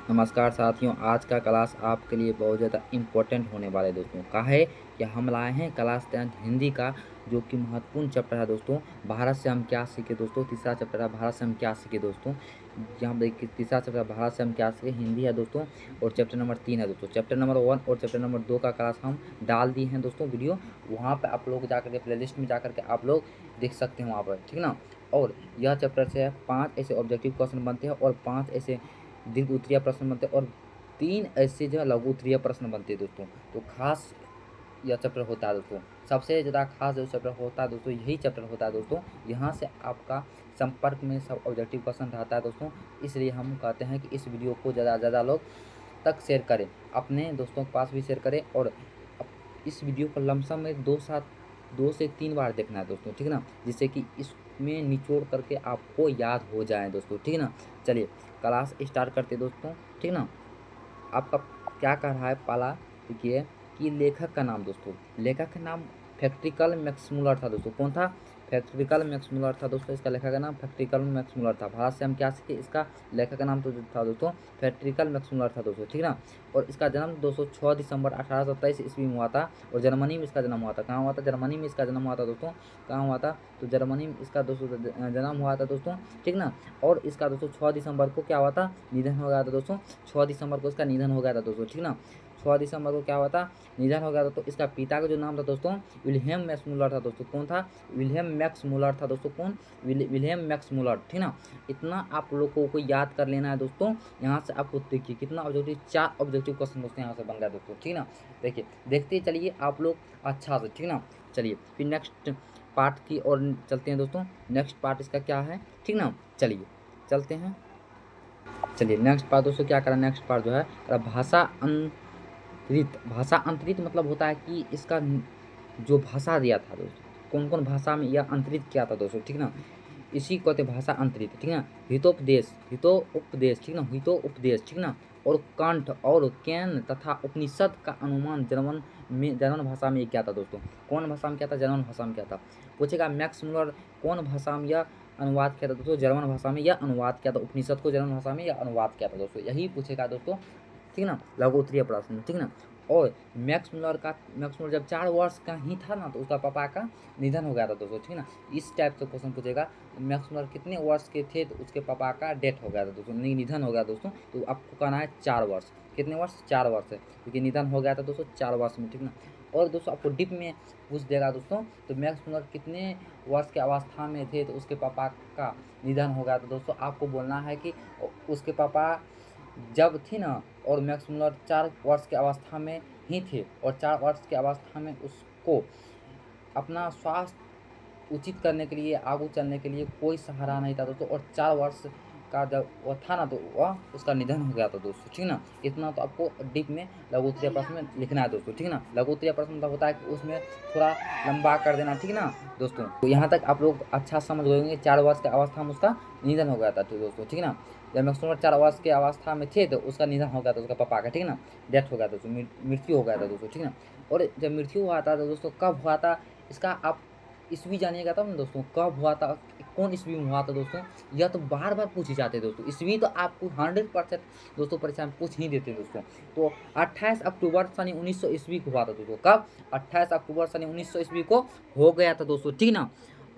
नमस्कार साथियों, आज का क्लास आपके लिए बहुत ज़्यादा इम्पोर्टेंट होने वाला है दोस्तों। कहा है कि हम लाए हैं क्लास 10 हिंदी का जो कि महत्वपूर्ण चैप्टर है दोस्तों। भारत से हम क्या सीखे दोस्तों, तीसरा चैप्टर है भारत से हम क्या सीखे दोस्तों। यहाँ देखिए तीसरा चैप्टर भारत से हम क्या सीखे हिंदी है दोस्तों, और चैप्टर नंबर 3 है दोस्तों। चैप्टर नंबर 1 और चैप्टर नंबर 2 का क्लास हम डाल दिए हैं दोस्तों वीडियो। वहाँ पर आप लोग जा करके प्ले लिस्ट में जा करके आप लोग देख सकते हैं वहाँ पर, ठीक ना। और यह चैप्टर से 5 ऐसे ऑब्जेक्टिव क्वेश्चन बनते हैं और 5 ऐसे दीर्घ उत्तरीय प्रश्न बनते हैं और 3 ऐसे जो है लघु उत्तरीय प्रश्न बनते हैं दोस्तों। तो खास यह चैप्टर होता है दोस्तों। सबसे ज़्यादा खास जो चैप्टर होता है दोस्तों, यही चैप्टर होता है दोस्तों। यहाँ से आपका संपर्क में सब ऑब्जेक्टिव क्वेश्चन रहता है दोस्तों। इसलिए हम कहते हैं कि इस वीडियो को ज़्यादा से ज़्यादा लोग तक शेयर करें, अपने दोस्तों के पास भी शेयर करें। और इस वीडियो को लमसम में 2 से 3 बार देखना है दोस्तों, ठीक ना, जिससे कि इसमें निचोड़ करके आपको याद हो जाए दोस्तों, ठीक ना। चलिए क्लास स्टार्ट करते दोस्तों, ठीक ना। आपका क्या कह रहा है पहला, देखिए कि लेखक का नाम दोस्तों। लेखक का नाम फ्रेडरिक मैक्समूलर था दोस्तों। कौन था? फ्रेडरिक मैक्समूलर था दोस्तों। इसका लेखक का नाम फ्रेडरिक मैक्समूलर था। भारत से हम क्या सीखे, इसका लेखक का नाम तो था दोस्तों फ्रेडरिक मैक्समूलर था दोस्तों, ठीक ना। और इसका जन्म 206 दिसंबर 1827 ईस्वी में हुआ था। और जर्मनी में इसका जन्म हुआ था। कहाँ हुआ था? जर्मनी में इसका जन्म हुआ था दोस्तों। कहाँ हुआ था? तो जर्मनी में इसका दोस्तों जन्म हुआ था दोस्तों, ठीक ना। और इसका दोस्तों 6 दिसंबर को क्या हुआ था? निधन हो गया था दोस्तों। 6 दिसंबर को इसका निधन हो गया था दोस्तों, ठीक ना। 6 दिसंबर को क्या हुआ था? निधन हो गया था। तो इसका पिता का जो नाम था दोस्तों विल्हेम मैक्स मूलर था दोस्तों। कौन था? विल्हेम मैक्स मूलर था दोस्तों। कौन? विल्हेम मैक्स मूलर, ठीक ना। इतना आप लोगों को याद कर लेना है दोस्तों। यहाँ से आपको देखिए कितना ऑब्जेक्टिव, 4 ऑब्जेक्टिव क्वेश्चन दोस्तों यहाँ से बन गया दोस्तों, ठीक ना। देखिए देखते चलिए आप लोग अच्छा से, ठीक ना। चलिए फिर नेक्स्ट पार्ट की ओर चलते हैं दोस्तों। नेक्स्ट पार्ट इसका क्या है, ठीक ना। चलिए चलते हैं। चलिए नेक्स्ट पार्ट दोस्तों क्या करें, नेक्स्ट पार्ट जो है भाषा अंतरित। भाषा अंतरित मतलब होता है कि इसका जो भाषा दिया था दोस्तों, कौन कौन भाषा में यह अंतरित किया था दोस्तों, ठीक ना। इसी को कहते हैं भाषा अंतरित, ठीक ना। हितोपदेश, हितोपदेश, ठीक ना, हितोपदेश, ठीक ना। और कंठ और कैन तथा उपनिषद का अनुमान जर्मन भाषा में किया था दोस्तों। कौन भाषा में किया था? जर्मन भाषा में किया था। पूछेगा मैक्स मूलर कौन भाषा में यह अनुवाद किया था दोस्तों? जर्मन भाषा में यह अनुवाद किया था। उपनिषद को जर्मन भाषा में यह अनुवाद किया था दोस्तों। यही पूछेगा दोस्तों, ठीक ना, लघु उत्तरीय प्रश्न, ठीक ना। और मैक्स मूलर जब 4 वर्ष का ही था ना, तो उसका पापा का निधन हो गया था दोस्तों, ठीक ना। इस टाइप से क्वेश्चन पूछेगा। मैक्स मूलर कितने वर्ष के थे? तो उसके पापा का डेथ हो गया था दोस्तों, निधन हो गया दोस्तों। तो आपको कहना है 4 वर्ष। कितने वर्ष? 4 वर्ष है, क्योंकि निधन हो गया था दोस्तों 4 वर्ष में, ठीक ना। और दोस्तों आपको डिप में पूछ देगा दोस्तों, तो मैक्स मूलर कितने वर्ष की अवस्था में थे तो उसके पापा का निधन हो गया था दोस्तों? आपको बोलना है कि उसके पापा जब थी ना, और मैक्स मूलर 4 वर्ष की अवस्था में ही थे, और 4 वर्ष की अवस्था में उसको अपना स्वास्थ्य उचित करने के लिए, आगे चलने के लिए कोई सहारा नहीं था दोस्तों। और 4 वर्ष का जब वो था ना, तो वह उसका निधन हो गया था दोस्तों, ठीक ना। इतना तो आपको डीप में लघु उत्तरीय प्रश्न में लिखना है दोस्तों, ठीक ना। लघु उत्तरीय प्रश्न मतलब होता है कि उसमें थोड़ा लंबा कर देना, ठीक ना दोस्तों। तो यहाँ तक आप लोग अच्छा समझ गए होंगे। 4 वर्ष की अवस्था में उसका निधन हो गया था, ठीक दोस्तों, ठीक ना। जब मैक्सिमम 4 वर्ष की अवस्था में थे तो उसका निधन हो गया था, उसका पापा का, ठीक ना। डेथ हो गया था दोस्तों, मृत्यु हो गया था दोस्तों, ठीक ना। और जब मृत्यु हुआ था तो दोस्तों कब हुआ था, इसका आप ईस्वी जानिएगा तब ना दोस्तों, कब हुआ था, कौन ईस्वी में हुआ था दोस्तों। यह तो बार बार पूछे जाते हैं दोस्तों। ईस्वी तो आपको 100% दोस्तों परीक्षा में पूछ ही देते हैं दोस्तों। तो 28 अक्टूबर सन 1900 ईस्वी को हुआ था दोस्तों। कब? 28 अक्टूबर सन 1900 ईस्वी को हो गया था दोस्तों, ठीक ना।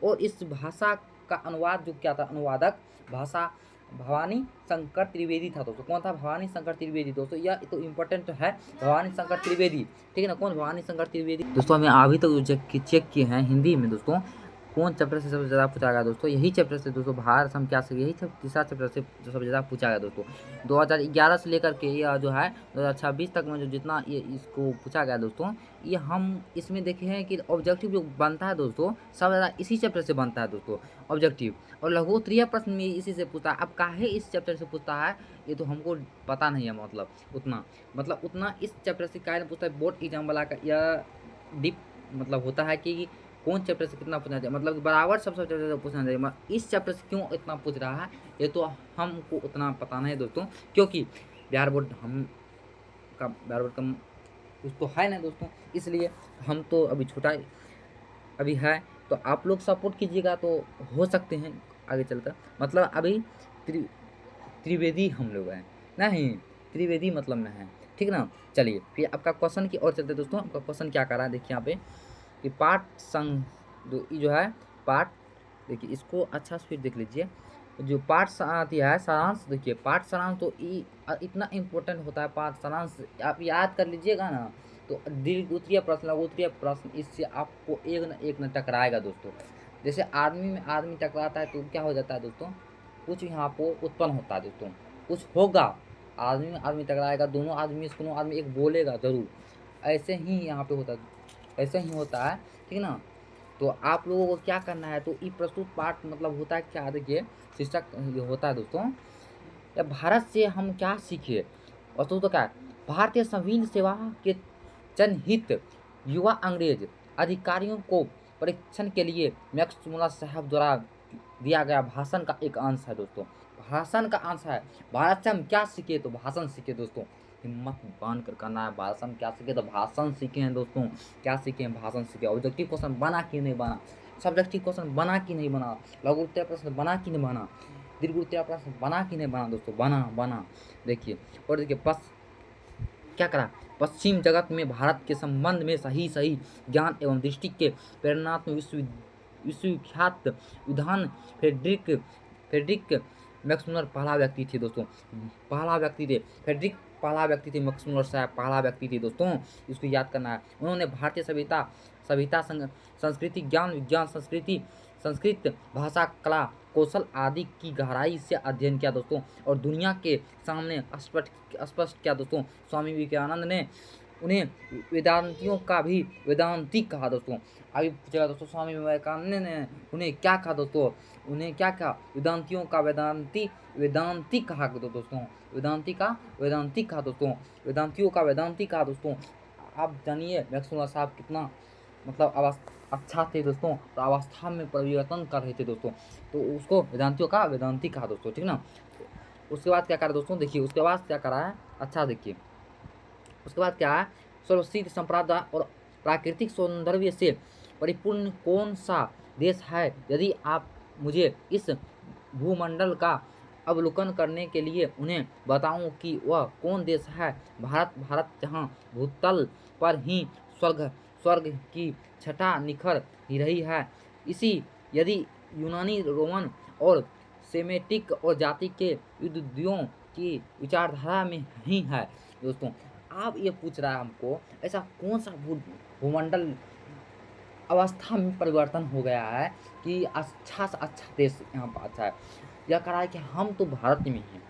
और इस भाषा का अनुवाद जो क्या था, अनुवादक भाषा भवानी शंकर त्रिवेदी था दोस्तों। कौन था? भवानी शंकर त्रिवेदी दोस्तों। यह तो इम्पोर्टेंट है, भवानी शंकर त्रिवेदी, ठीक है ना। कौन? भवानी शंकर त्रिवेदी दोस्तों। हमें अभी तक जो चेक किए हैं हिंदी में दोस्तों, कौन चैप्टर से सबसे ज़्यादा पूछा गया दोस्तों? यही चैप्टर से दोस्तों, भारत हम क्या सीखे, यही तीसरा चैप्टर से जो सबसे ज़्यादा पूछा गया दोस्तों। 2011 से लेकर के यह जो है 2026 तक में जो जितना ये इसको पूछा गया दोस्तों, ये हम इसमें देखे हैं कि ऑब्जेक्टिव जो बनता है दोस्तों, सबसे ज़्यादा इसी चैप्टर से बनता है दोस्तों ऑब्जेक्टिव। और लघु उत्तरीय प्रश्न में इसी से पूछता है। अब काहे इस चैप्टर से पूछता है ये तो हमको पता नहीं है, उतना इस चैप्टर से काहे पूछता है। बोर्ड एग्जाम वाला का यह डीप मतलब होता है कि कौन चैप्टर से कितना पूछना चाहिए, मतलब बराबर सब चैप्टर से पूछना चाहिए। इस चैप्टर से क्यों इतना पूछ रहा है ये तो हमको उतना पता नहीं दोस्तों, क्योंकि बिहार बोर्ड का कुछ तो है ना दोस्तों। इसलिए हम तो अभी छोटा अभी है, तो आप लोग सपोर्ट कीजिएगा तो हो सकते हैं आगे चलकर। मतलब अभी त्रिवेदी हम लोग हैं नहीं, त्रिवेदी मतलब में है, ठीक ना। चलिए फिर आपका क्वेश्चन की ओर चलते दोस्तों। आपका क्वेश्चन क्या कर रहा है देखिए यहाँ पे कि पाठ संग जो है पाठ, देखिए इसको अच्छा से फिर देख लीजिए। जो पाठ दिया है सारांश, देखिए पाठ सारांश तो इतना इम्पोर्टेंट होता है पाठ सारांश, आप याद कर लीजिएगा ना तो दीर्घ उत्तरीय प्रश्न लघु उत्तरीय प्रश्न इससे आपको एक न टकराएगा दोस्तों। जैसे आदमी में आदमी टकराता है तो क्या हो जाता है दोस्तों, कुछ यहाँ पर उत्पन्न होता है दोस्तों, कुछ होगा। आदमी में आदमी टकराएगा, दोनों आदमी एक बोलेगा जरूर, ऐसे ही यहाँ पे होता है, ऐसे ही होता है, ठीक ना। तो आप लोगों को क्या करना है, तो ये प्रस्तुत पाठ मतलब होता है क्या, देखिए शीर्षक ये होता है दोस्तों, या भारत से हम क्या सीखे। और तो क्या है, भारतीय संविधान सेवा के जनहित युवा अंग्रेज अधिकारियों को परीक्षण के लिए मैक्समुल्ला साहब द्वारा दिया गया भाषण का एक अंश है दोस्तों। भाषण का अंश है, भारत से हम क्या सीखे, तो भाषण सीखे दोस्तों। हिम्मत बांध कर करना है, भाषण क्या सीखे, तो भाषण सीखे हैं दोस्तों। क्या सीखे हैं, भाषण सीखे। ऑब्जेक्टिव क्वेश्चन बना कि नहीं बना, सब्जेक्टिव क्वेश्चन बना कि नहीं बना, लघु उत्तर प्रश्न बना कि नहीं बना, दीर्घ उत्तर प्रश्न बना कि नहीं बना दोस्तों, बना। देखिए और देखिए बस क्या करा, पश्चिम जगत में भारत के संबंध में सही ज्ञान एवं दृष्टि के प्रेरणात्मक विश्वविख्यात विधान फ्रेडरिक मैक्समुलर पहला व्यक्ति थे दोस्तों। पहला व्यक्ति थे फ्रेडरिक, पहला व्यक्ति थे मैक्समुलर साहब, पहला व्यक्ति थे दोस्तों। इसको याद करना है। उन्होंने भारतीय सभ्यता संस्कृति ज्ञान विज्ञान संस्कृत भाषा कला कौशल आदि की गहराई से अध्ययन किया दोस्तों, और दुनिया के सामने स्पष्ट किया दोस्तों। स्वामी विवेकानंद ने उन्हें वेदांतियों का भी वेदांती कहा दोस्तों। अभी पूछेगा दोस्तों, स्वामी विवेकानंद ने उन्हें क्या कहा दोस्तों, उन्हें क्या कहा, वेदांतियों का वेदांती कहा दोस्तों, वेदांती कहा दोस्तों, वेदांतियों का वेदांती कहा दोस्तों। आप जानिए मैक्समुल्ला साहब कितना मतलब अच्छा थे दोस्तों, तो अवस्था में परिवर्तन कर रहे थे दोस्तों, तो उसको वेदांतियों का वेदांती कहा दोस्तों, ठीक ना। उसके बाद क्या करा दोस्तों, देखिए उसके बाद क्या करा है, अच्छा देखिए उसके बाद क्या है, सर्वसिद्ध संप्रदाय और प्राकृतिक सौंदर्य से परिपूर्ण कौन सा देश है। यदि आप मुझे इस भूमंडल का अवलोकन करने के लिए उन्हें बताऊं कि वह कौन देश है, भारत जहां भूतल पर ही स्वर्ग की छटा निखर ही रही है, इसी यदि यूनानी रोमन और सेमेटिक और जाति के युद्धों की विचारधारा में ही है दोस्तों। आप ये पूछ रहा है हमको ऐसा कौन सा भूमंडल अवस्था में परिवर्तन हो गया है कि अच्छा से अच्छा देश यहाँ पर अच्छा है। यह कह रहा है कि हम तो भारत में हैं,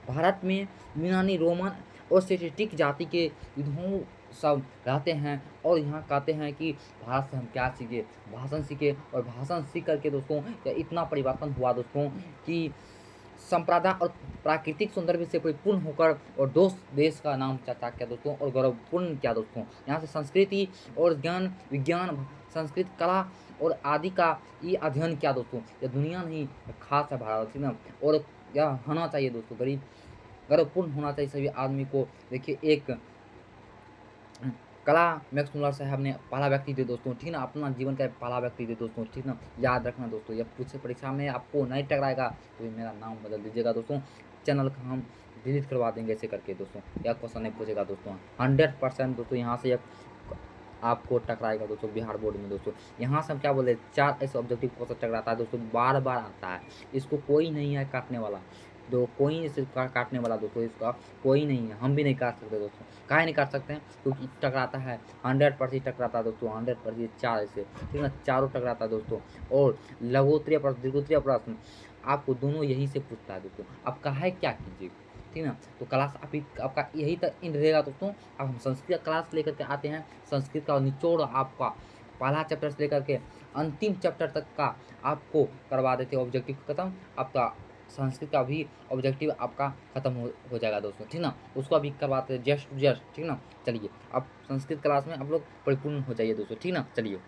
भारत में यूनानी रोमन और सेमेटिक जाति के युद्धों सब रहते हैं, और यहाँ कहते हैं कि भारत से हम क्या सीखे, भाषण सीखे। और भाषण सीख करके दोस्तों इतना परिवर्तन हुआ दोस्तों कि संप्रदाय और प्राकृतिक सौंदर्य से परिपूर्ण होकर और देश का नाम चर्चा किया दोस्तों, और गौरवपूर्ण किया दोस्तों। यहाँ से संस्कृति और ज्ञान विज्ञान संस्कृत कला और आदि का ये अध्ययन किया दोस्तों। यह दुनिया नहीं खास है भारत ना, और यह होना चाहिए दोस्तों, गौरवपूर्ण होना चाहिए सभी आदमी को। देखिए एक कला मैक्समुलर साहब ने पहला व्यक्ति थे दोस्तों, ठीक ना, अपना जीवन का पहला व्यक्ति थे दोस्तों, ठीक ना। याद रखना दोस्तों, यह पूछे परीक्षा में आपको नहीं टकराएगा तो मेरा नाम बदल दीजिएगा दोस्तों, चैनल का हम डिलीट करवा देंगे ऐसे करके दोस्तों। यह क्वेश्चन नहीं पूछेगा दोस्तों 100% दोस्तों, यहाँ से आपको टकराएगा दोस्तों बिहार बोर्ड में दोस्तों। यहाँ से हम क्या बोले, 4 ऐसे ऑब्जेक्टिव क्वेश्चन टकराता है दोस्तों, बार आता है, इसको कोई नहीं है काटने वाला, कोई इसे काटने वाला दोस्तों, इसका कोई नहीं है, हम भी नहीं काट सकते दोस्तों। काहे नहीं काट सकते हैं, क्योंकि टकराता है 100% टकराता है दोस्तों, 100% 4 ऐसे, ठीक है, चारों टकराता है दोस्तों। और लघुत्तरीय प्रश्न दीर्घोत्तरीय प्रश्न आपको दोनों यही से पूछता है दोस्तों, आप काहे क्या कीजिए, ठीक ना। तो क्लास आपका यही तक इन रहेगा दोस्तों। अब हम संस्कृत क्लास लेकर के आते हैं, संस्कृत का निचोड़ आपका पहला चैप्टर से लेकर के अंतिम चैप्टर तक का आपको करवा देते हैं ऑब्जेक्टिव खत्म, आपका संस्कृत का भी ऑब्जेक्टिव आपका खत्म हो जाएगा दोस्तों, ठीक ना। उसको अभी करवाते हैं जस्ट, ठीक ना। चलिए अब संस्कृत क्लास में आप लोग परिपूर्ण हो जाइए दोस्तों, ठीक ना। चलिए।